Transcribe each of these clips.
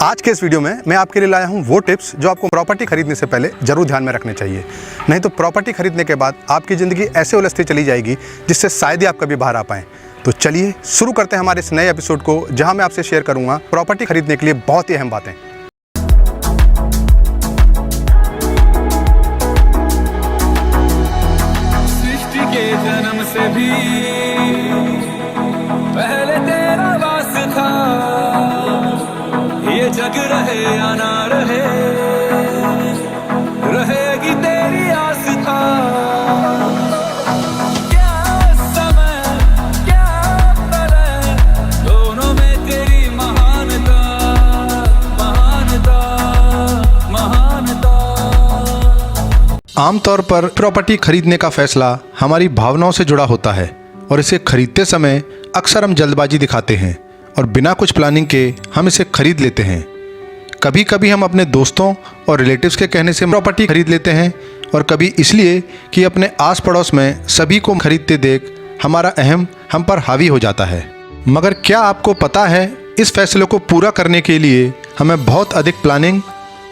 आज के इस वीडियो में मैं आपके लिए लाया हूं वो टिप्स जो आपको प्रॉपर्टी खरीदने से पहले जरूर ध्यान में रखने चाहिए। नहीं तो प्रॉपर्टी खरीदने के बाद आपकी ज़िंदगी ऐसे उलझती चली जाएगी जिससे शायद ही आप कभी बाहर आ पाएँ। तो चलिए शुरू करते हैं हमारे इस नए एपिसोड को, जहां मैं आपसे शेयर करूंगा प्रॉपर्टी खरीदने के लिए बहुत ही अहम बातें। सृष्टि के जन्म से भी पहले तेरा वास था, ये जग रहे या ना रहे, रहेगी तेरी आस्था। क्या समय क्या प्रलय, दोनों में तेरी महानता महानता महानता। आमतौर पर प्रॉपर्टी खरीदने का फैसला हमारी भावनाओं से जुड़ा होता है और इसे खरीदते समय अक्सर हम जल्दबाजी दिखाते हैं और बिना कुछ प्लानिंग के हम इसे खरीद लेते हैं। कभी कभी हम अपने दोस्तों और रिलेटिव्स के कहने से प्रॉपर्टी खरीद लेते हैं और कभी इसलिए कि अपने आस पड़ोस में सभी को खरीदते देख हमारा अहम हम पर हावी हो जाता है। मगर क्या आपको पता है, इस फैसले को पूरा करने के लिए हमें बहुत अधिक प्लानिंग,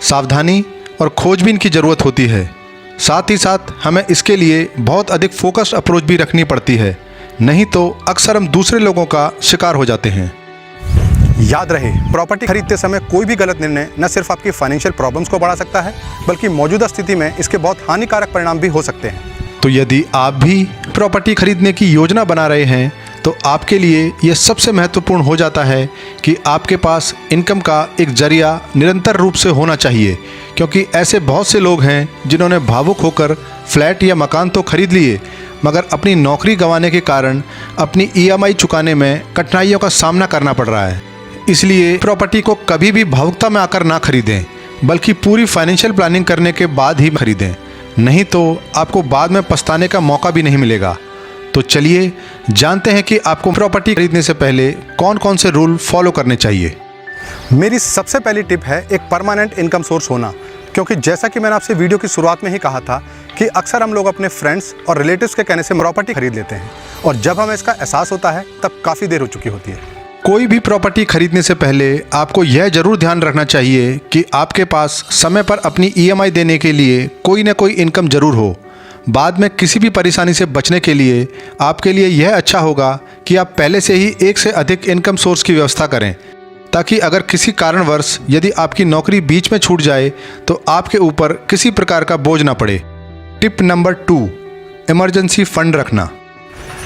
सावधानी और खोजबीन की ज़रूरत होती है। साथ ही साथ हमें इसके लिए बहुत अधिक फोकस्ड अप्रोच भी रखनी पड़ती है, नहीं तो अक्सर हम दूसरे लोगों का शिकार हो जाते हैं। याद रहे, प्रॉपर्टी खरीदते समय कोई भी गलत निर्णय न सिर्फ आपकी फाइनेंशियल प्रॉब्लम्स को बढ़ा सकता है, बल्कि मौजूदा स्थिति में इसके बहुत हानिकारक परिणाम भी हो सकते हैं। तो यदि आप भी प्रॉपर्टी खरीदने की योजना बना रहे हैं तो आपके लिए यह सबसे महत्वपूर्ण हो जाता है कि आपके पास इनकम का एक जरिया निरंतर रूप से होना चाहिए, क्योंकि ऐसे बहुत से लोग हैं जिन्होंने भावुक होकर फ्लैट या मकान तो खरीद लिए, मगर अपनी नौकरी गंवाने के कारण अपनी EMI चुकाने में कठिनाइयों का सामना करना पड़ रहा है। इसलिए प्रॉपर्टी को कभी भी भावुकता में आकर ना खरीदें, बल्कि पूरी फाइनेंशियल प्लानिंग करने के बाद ही खरीदें, नहीं तो आपको बाद में पछताने का मौका भी नहीं मिलेगा। तो चलिए जानते हैं कि आपको प्रॉपर्टी खरीदने से पहले कौन कौन से रूल फॉलो करने चाहिए। मेरी सबसे पहली टिप है एक परमानेंट इनकम सोर्स होना, क्योंकि जैसा कि मैंने आपसे वीडियो की शुरुआत में ही कहा था कि अक्सर हम लोग अपने फ्रेंड्स और रिलेटिव्स के कहने से प्रॉपर्टी खरीद लेते हैं और जब हमें इसका एहसास होता है तब काफ़ी देर हो चुकी होती है। कोई भी प्रॉपर्टी खरीदने से पहले आपको यह जरूर ध्यान रखना चाहिए कि आपके पास समय पर अपनी EMI देने के लिए कोई न कोई इनकम जरूर हो। बाद में किसी भी परेशानी से बचने के लिए आपके लिए यह अच्छा होगा कि आप पहले से ही एक से अधिक इनकम सोर्स की व्यवस्था करें, ताकि अगर किसी कारणवश यदि आपकी नौकरी बीच में छूट जाए तो आपके ऊपर किसी प्रकार का बोझ ना पड़े। टिप नंबर 2, इमरजेंसी फंड रखना।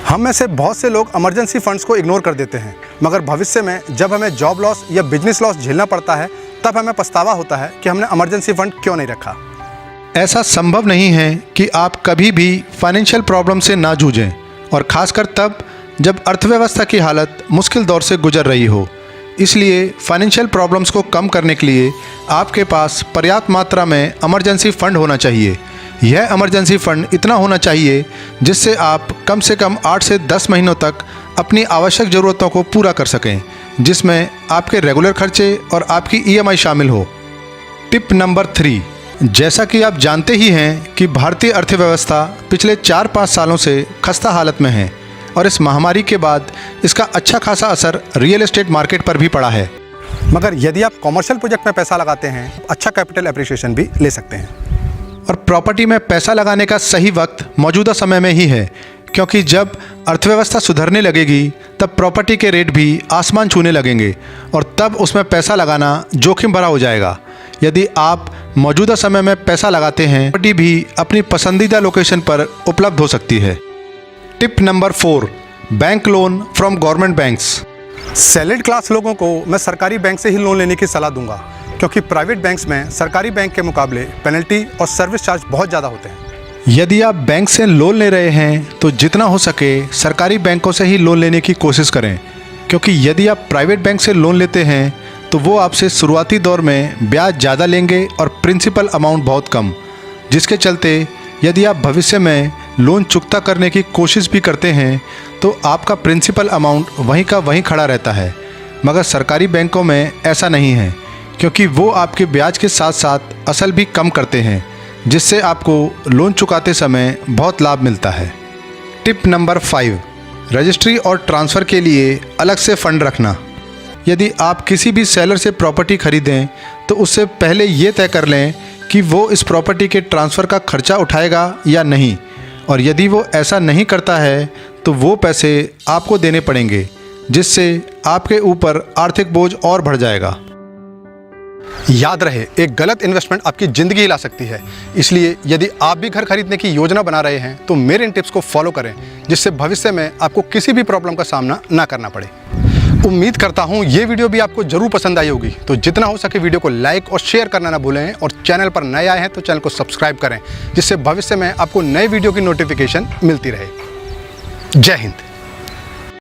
हम में से बहुत से लोग इमरजेंसी फंड्स को इग्नोर कर देते हैं, मगर भविष्य में जब हमें जॉब लॉस या बिजनेस लॉस झेलना पड़ता है तब हमें पछतावा होता है कि हमने इमरजेंसी फंड क्यों नहीं रखा। ऐसा संभव नहीं है कि आप कभी भी फाइनेंशियल प्रॉब्लम से ना जूझें, और ख़ासकर तब जब अर्थव्यवस्था की हालत मुश्किल दौर से गुजर रही हो। इसलिए फाइनेंशियल प्रॉब्लम्स को कम करने के लिए आपके पास पर्याप्त मात्रा में इमरजेंसी फंड होना चाहिए। यह इमरजेंसी फंड इतना होना चाहिए जिससे आप कम से कम 8 से 10 महीनों तक अपनी आवश्यक ज़रूरतों को पूरा कर सकें, जिसमें आपके रेगुलर खर्चे और आपकी EMI शामिल हो। टिप नंबर 3, जैसा कि आप जानते ही हैं कि भारतीय अर्थव्यवस्था पिछले 4-5 सालों से खस्ता हालत में है और इस महामारी के बाद इसका अच्छा खासा असर रियल एस्टेट मार्केट पर भी पड़ा है। मगर यदि आप कॉमर्शियल प्रोजेक्ट में पैसा लगाते हैं, अच्छा कैपिटल एप्रिसिएशन भी ले सकते हैं। और प्रॉपर्टी में पैसा लगाने का सही वक्त मौजूदा समय में ही है, क्योंकि जब अर्थव्यवस्था सुधरने लगेगी तब प्रॉपर्टी के रेट भी आसमान छूने लगेंगे और तब उसमें पैसा लगाना जोखिम भरा हो जाएगा। यदि आप मौजूदा समय में पैसा लगाते हैं, प्रॉपर्टी भी अपनी पसंदीदा लोकेशन पर उपलब्ध हो सकती है। Tip number 4, bank loan from government banks. Salaried class लोगों को मैं सरकारी बैंक से ही लोन लेने की सलाह दूंगा, क्योंकि प्राइवेट बैंक्स में सरकारी बैंक के मुकाबले पेनल्टी और सर्विस चार्ज बहुत ज़्यादा होते हैं। यदि आप बैंक से लोन ले रहे हैं तो जितना हो सके सरकारी बैंकों से ही लोन लेने की कोशिश करें, क्योंकि यदि आप प्राइवेट बैंक से लोन लेते हैं तो वो आपसे शुरुआती दौर में ब्याज ज़्यादा लेंगे और प्रिंसिपल अमाउंट बहुत कम, जिसके चलते यदि आप भविष्य में लोन चुकता करने की कोशिश भी करते हैं तो आपका प्रिंसिपल अमाउंट वहीं का वहीं खड़ा रहता है। मगर सरकारी बैंकों में ऐसा नहीं है, क्योंकि वो आपके ब्याज के साथ साथ असल भी कम करते हैं, जिससे आपको लोन चुकाते समय बहुत लाभ मिलता है। टिप नंबर 5, रजिस्ट्री और ट्रांसफ़र के लिए अलग से फ़ंड रखना। यदि आप किसी भी सेलर से प्रॉपर्टी खरीदें तो उससे पहले ये तय कर लें कि वो इस प्रॉपर्टी के ट्रांसफ़र का खर्चा उठाएगा या नहीं, और यदि वो ऐसा नहीं करता है तो वो पैसे आपको देने पड़ेंगे, जिससे आपके ऊपर आर्थिक बोझ और बढ़ जाएगा। याद रहे, एक गलत इन्वेस्टमेंट आपकी ज़िंदगी हिला सकती है। इसलिए यदि आप भी घर खरीदने की योजना बना रहे हैं तो मेरे इन टिप्स को फॉलो करें, जिससे भविष्य में आपको किसी भी प्रॉब्लम का सामना ना करना पड़े। उम्मीद करता हूँ ये वीडियो भी आपको ज़रूर पसंद आई होगी। तो जितना हो सके वीडियो को लाइक और शेयर करना ना भूलें, और चैनल पर नए आए हैं तो चैनल को सब्सक्राइब करें, जिससे भविष्य में आपको नए वीडियो की नोटिफिकेशन मिलती रहे। जय हिंद।